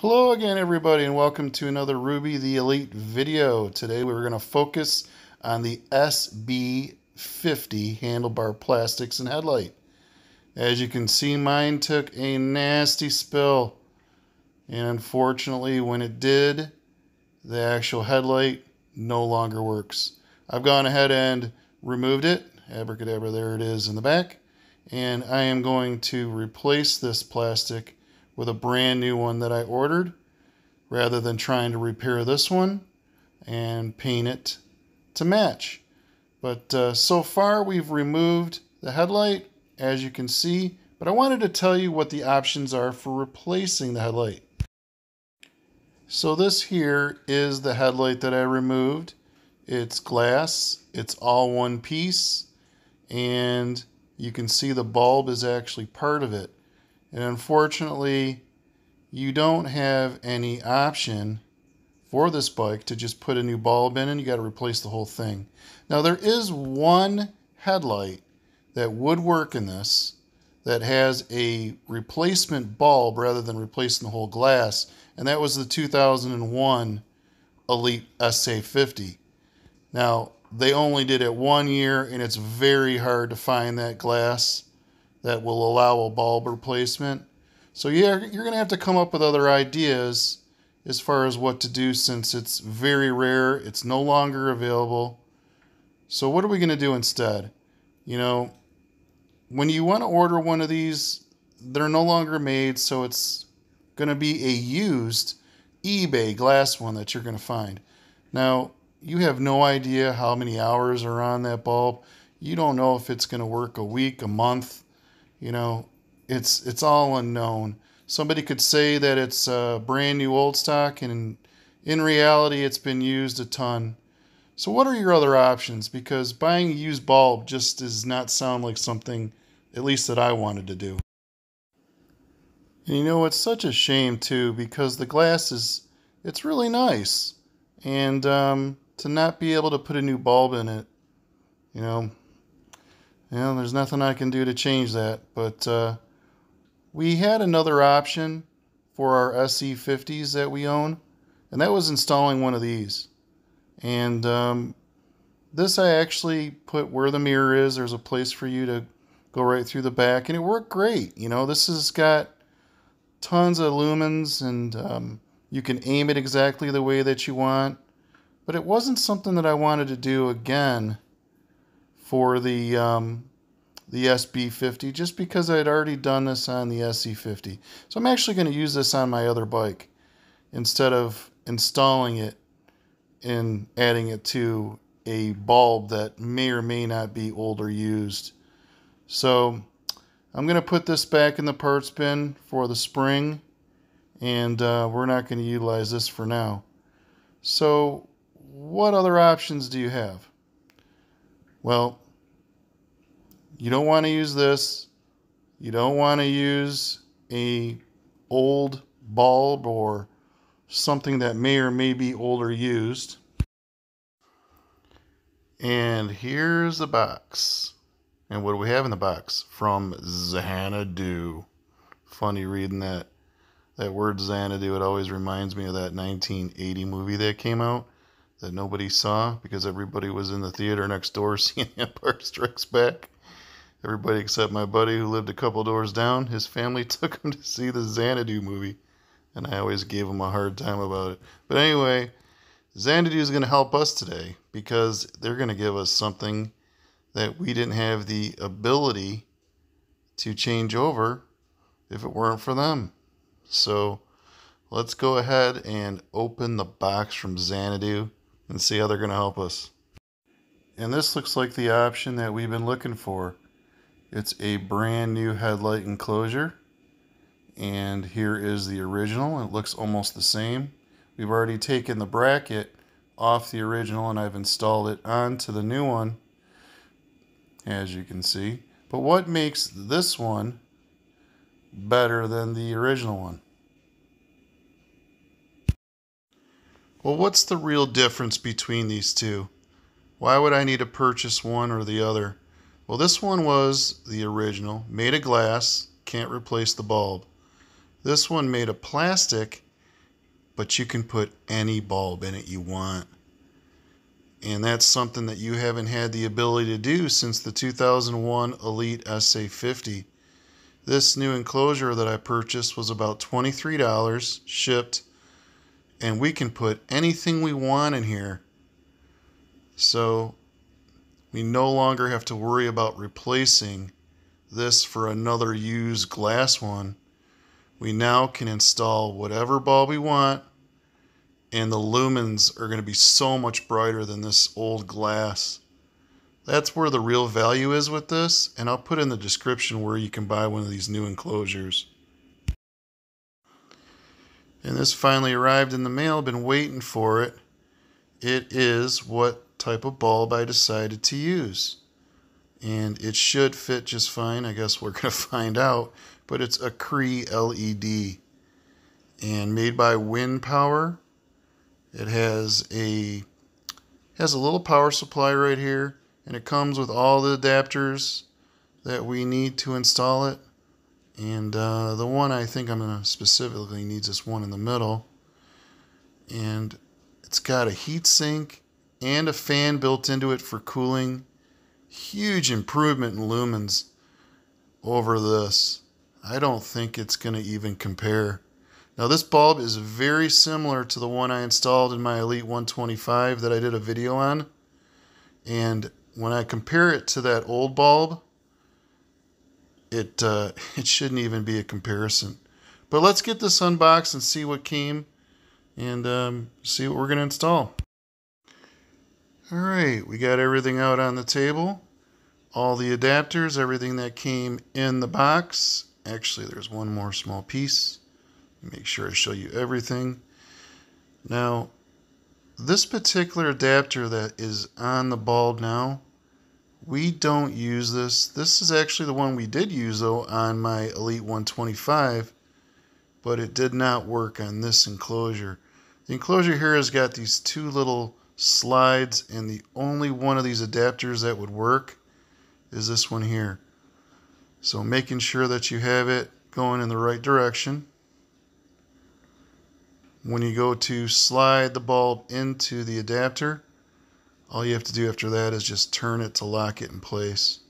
Hello again, everybody, and welcome to another Ruby the Elite video. Today we're going to focus on the SB50 handlebar plastics and headlight. As you can see, mine took a nasty spill, and unfortunately when it did, the actual headlight no longer works. I've gone ahead and removed it. Abracadabra, there it is in the back. And I am going to replace this plastic with a brand new one that I ordered, rather than trying to repair this one and paint it to match. But so far we've removed the headlight, as you can see, but I wanted to tell you what the options are for replacing the headlight. So this here is the headlight that I removed. It's glass, it's all one piece, and you can see the bulb is actually part of it. And unfortunately, you don't have any option for this bike to just put a new bulb in, and you got to replace the whole thing. Now, there is one headlight that would work in this that has a replacement bulb rather than replacing the whole glass, and that was the 2001 Elite SA50. Now, they only did it 1 year, and it's very hard to find that glass that will allow a bulb replacement. So yeah, you're going to have to come up with other ideas as far as what to do, since it's very rare. It's no longer available. So what are we going to do instead? You know, when you want to order one of these, they're no longer made, so it's going to be a used eBay glass one that you're going to find. Now, you have no idea how many hours are on that bulb. You don't know if it's going to work a week, a month. You know, it's all unknown. Somebody could say that it's brand new old stock, and in reality it's been used a ton. So what are your other options? Because buying a used bulb just does not sound like something, at least that I wanted to do. And you know, it's such a shame too, because the glass it's really nice, and to not be able to put a new bulb in it, you know, there's nothing I can do to change that. But we had another option for our SE50s that we own, and that was installing one of these. And this I actually put where the mirror is. There's a place for you to go right through the back, and it worked great. You know, this has got tons of lumens, and you can aim it exactly the way that you want. But it wasn't something that I wanted to do again for the SB50, just because I had already done this on the SE50. So I'm actually going to use this on my other bike instead of installing it and adding it to a bulb that may or may not be old or used. So I'm going to put this back in the parts bin for the spring, and we're not going to utilize this for now. So what other options do you have? Well, you don't want to use this. You don't want to use a old bulb or something that may or may be old or used. And here's the box. And what do we have in the box? From Xanadu. Funny reading that word Xanadu. It always reminds me of that 1980 movie that came out that nobody saw because everybody was in the theater next door seeing Empire Strikes Back. Everybody except my buddy who lived a couple doors down. His family took him to see the Xanadu movie, and I always gave him a hard time about it. But anyway, Xanadu is going to help us today, because they're going to give us something that we didn't have the ability to change over if it weren't for them. So let's go ahead and open the box from Xanadu and see how they're going to help us. And this looks like the option that we've been looking for. It's a brand new headlight enclosure, and here is the original. It looks almost the same. We've already taken the bracket off the original, and I've installed it onto the new one, as you can see. But what makes this one better than the original one? Well, what's the real difference between these two? Why would I need to purchase one or the other? Well, this one was the original, made of glass, can't replace the bulb. This one made of plastic, but you can put any bulb in it you want. And that's something that you haven't had the ability to do since the 2001 Elite SA50. This new enclosure that I purchased was about $23 shipped, and we can put anything we want in here. So we no longer have to worry about replacing this for another used glass one. We now can install whatever bulb we want, and the lumens are going to be so much brighter than this old glass. That's where the real value is with this, and I'll put in the description where you can buy one of these new enclosures. And this finally arrived in the mail. I've been waiting for it. It is what type of bulb I decided to use. And it should fit just fine. I guess we're going to find out. But it's a CREE LED. And made by Wind Power. It has a little power supply right here. And it comes with all the adapters that we need to install it. And the one I think I'm going to specifically needs this one in the middle. And it's got a heat sink and a fan built into it for cooling. Huge improvement in lumens over this. I don't think it's going to even compare. Now this bulb is very similar to the one I installed in my Elite 125 that I did a video on. And when I compare it to that old bulb, it shouldn't even be a comparison. But let's get this unboxed and see what came and see what we're going to install. Alright, we got everything out on the table. All the adapters, everything that came in the box. Actually, there's one more small piece. Make sure I show you everything. Now, this particular adapter that is on the bulb now, we don't use this. This is actually the one we did use though on my Elite 125, but it did not work on this enclosure. The enclosure here has got these two little slides, and the only one of these adapters that would work is this one here. So making sure that you have it going in the right direction. When you go to slide the bulb into the adapter, all you have to do after that is just turn it to lock it in place.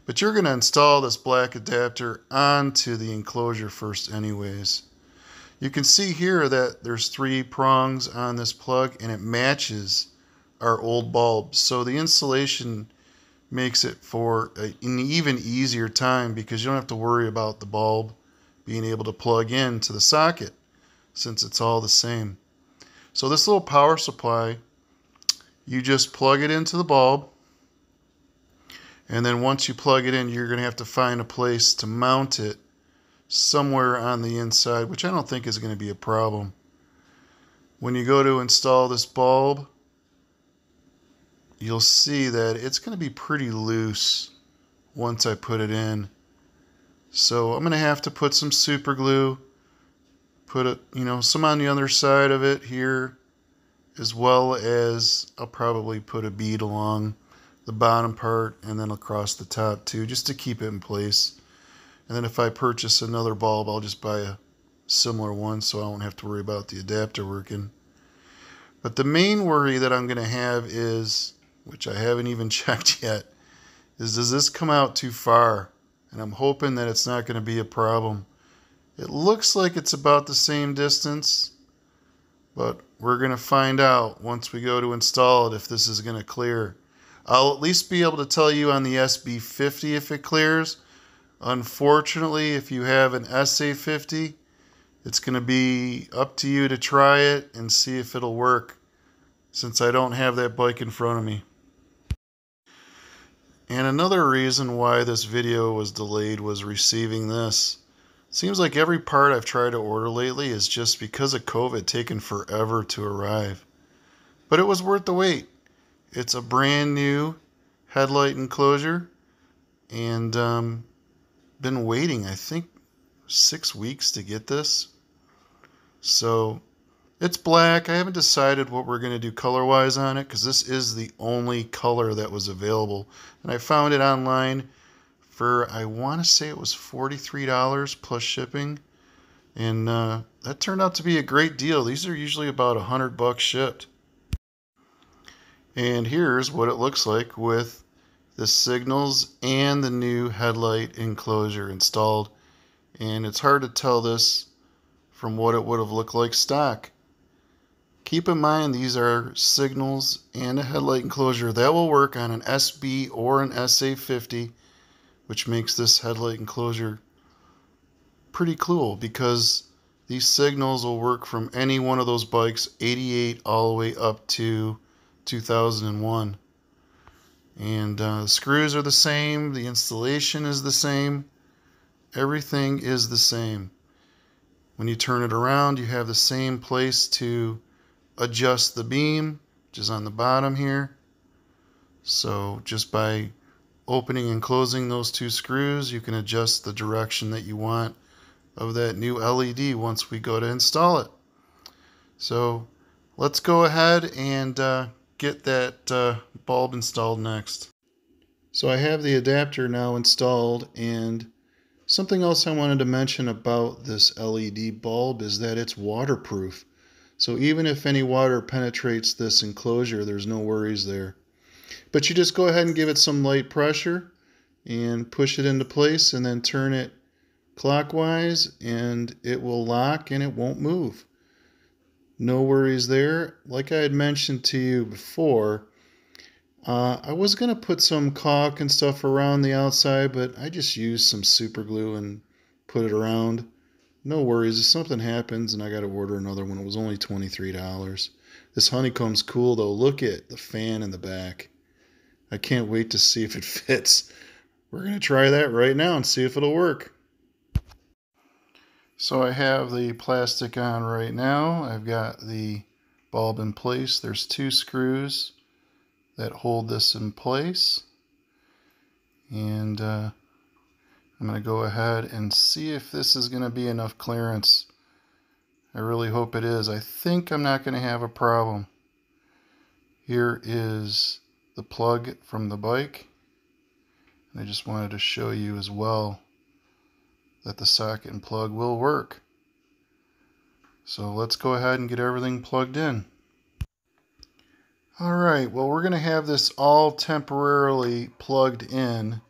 But you're going to install this black adapter onto the enclosure first anyways. You can see here that there's 3 prongs on this plug, and it matches our old bulb. So the installation makes it for an even easier time because you don't have to worry about the bulb being able to plug into the socket since it's all the same. So this little power supply, you just plug it into the bulb, and then once you plug it in, you're going to have to find a place to mount it somewhere on the inside, which I don't think is going to be a problem. When you go to install this bulb, you'll see that it's going to be pretty loose once I put it in. So I'm going to have to put some super glue, put it, some on the other side of it here, as well as I'll probably put a bead along the bottom part and then across the top too, just to keep it in place. And then if I purchase another bulb, I'll just buy a similar one so I won't have to worry about the adapter working. But the main worry that I'm going to have is, which I haven't even checked yet, is does this come out too far? And I'm hoping that it's not going to be a problem. It looks like it's about the same distance, but we're going to find out once we go to install it if this is going to clear. I'll at least be able to tell you on the SB50 if it clears. Unfortunately, if you have an SA50, it's going to be up to you to try it and see if it'll work, since I don't have that bike in front of me. And another reason why this video was delayed was receiving this. Seems like every part I've tried to order lately is just because of COVID taken forever to arrive. But it was worth the wait. It's a brand new headlight enclosure, and been waiting, I think, 6 weeks to get this. So it's black. I haven't decided what we're going to do color-wise on it because this is the only color that was available. And I found it online for, I want to say it was $43 plus shipping. And that turned out to be a great deal. These are usually about $100 shipped. And here's what it looks like with the signals and the new headlight enclosure installed. And it's hard to tell this from what it would have looked like stock. Keep in mind these are signals and a headlight enclosure that will work on an SB or an SA50, which makes this headlight enclosure pretty cool because these signals will work from any one of those bikes, 88 all the way up to 2001. And the screws are the same, the installation is the same, everything is the same. When you turn it around, you have the same place to adjust the beam, which is on the bottom here. So just by opening and closing those two screws, you can adjust the direction that you want of that new LED once we go to install it. So let's go ahead and get that bulb installed next. So I have the adapter now installed, and something else I wanted to mention about this LED bulb is that it's waterproof. So even if any water penetrates this enclosure, there's no worries there. But you just go ahead and give it some light pressure and push it into place and then turn it clockwise and it will lock and it won't move. No worries there. Like I had mentioned to you before, I was going to put some caulk and stuff around the outside, but I just used some super glue and put it around. No worries. If something happens and I got to order another one, it was only $23. This honeycomb's cool though. Look at the fan in the back. I can't wait to see if it fits. We're going to try that right now and see if it'll work. So I have the plastic on right now. I've got the bulb in place. There's two screws that hold this in place. And I'm going to go ahead and see if this is going to be enough clearance. I really hope it is. I think I'm not going to have a problem. Here is the plug from the bike. And I just wanted to show you as well that the socket and plug will work. So let's go ahead and get everything plugged in. Alright, well, we're going to have this all temporarily plugged in.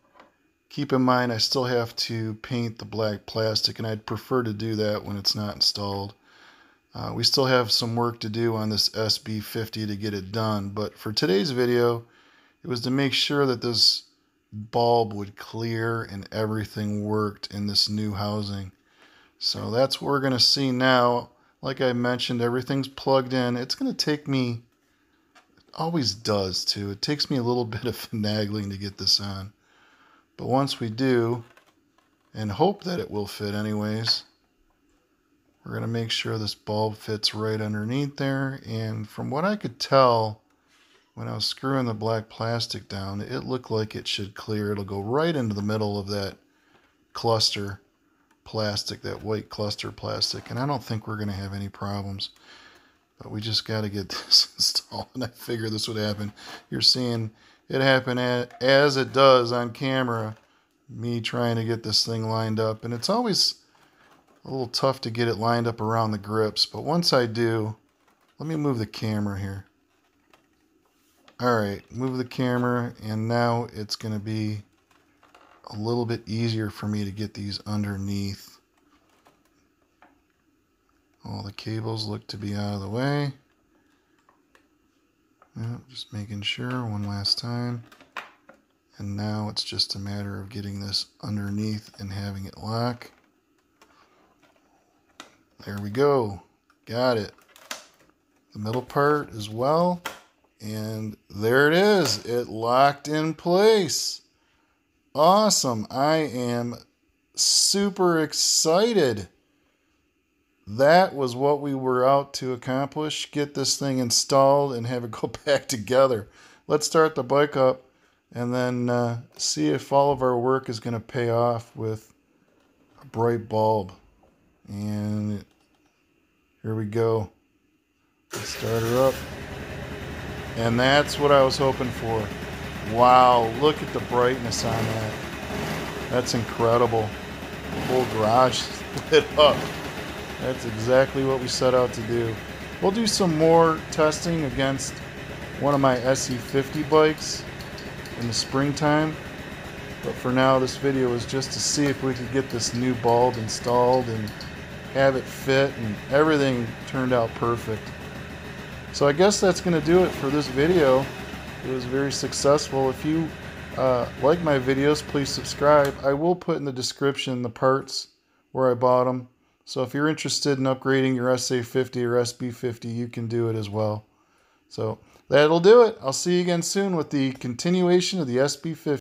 Keep in mind I still have to paint the black plastic, and I'd prefer to do that when it's not installed. We still have some work to do on this SB50 to get it done, but for today's video it was to make sure that this bulb would clear and everything worked in this new housing. So that's what we're going to see now. Like I mentioned, everything's plugged in. It's going to take me, it always does too, it takes me a little bit of finagling to get this on. But once we do, and hope that it will fit anyways, we're going to make sure this bulb fits right underneath there. And from what I could tell, when I was screwing the black plastic down, it looked like it should clear. It'll go right into the middle of that cluster plastic, that white cluster plastic, and I don't think we're going to have any problems. But we just got to get this installed, and I figured this would happen. You're seeing it happen as it does on camera, me trying to get this thing lined up, and it's always a little tough to get it lined up around the grips, but once I do, let me move the camera here. Alright, move the camera, and now it's going to be a little bit easier for me to get these underneath. All the cables look to be out of the way. Just making sure one last time. And now it's just a matter of getting this underneath and having it lock. There we go. Got it. The middle part as well. And there it is. It locked in place. Awesome. I am super excited. That was what we were out to accomplish. Get this thing installed and have it go back together. Let's start the bike up and then see if all of our work is going to pay off with a bright bulb. And here we go. Let's start her up. And that's what I was hoping for. Wow, look at the brightness on that. That's incredible. The whole garage is lit up. That's exactly what we set out to do. We'll do some more testing against one of my SE50 bikes in the springtime. But for now, this video was just to see if we could get this new bulb installed and have it fit, and everything turned out perfect. So I guess that's going to do it for this video. It was very successful. If you like my videos, please subscribe. I will put in the description the parts where I bought them. So if you're interested in upgrading your SA50 or SB50, you can do it as well. So that'll do it. I'll see you again soon with the continuation of the SB50.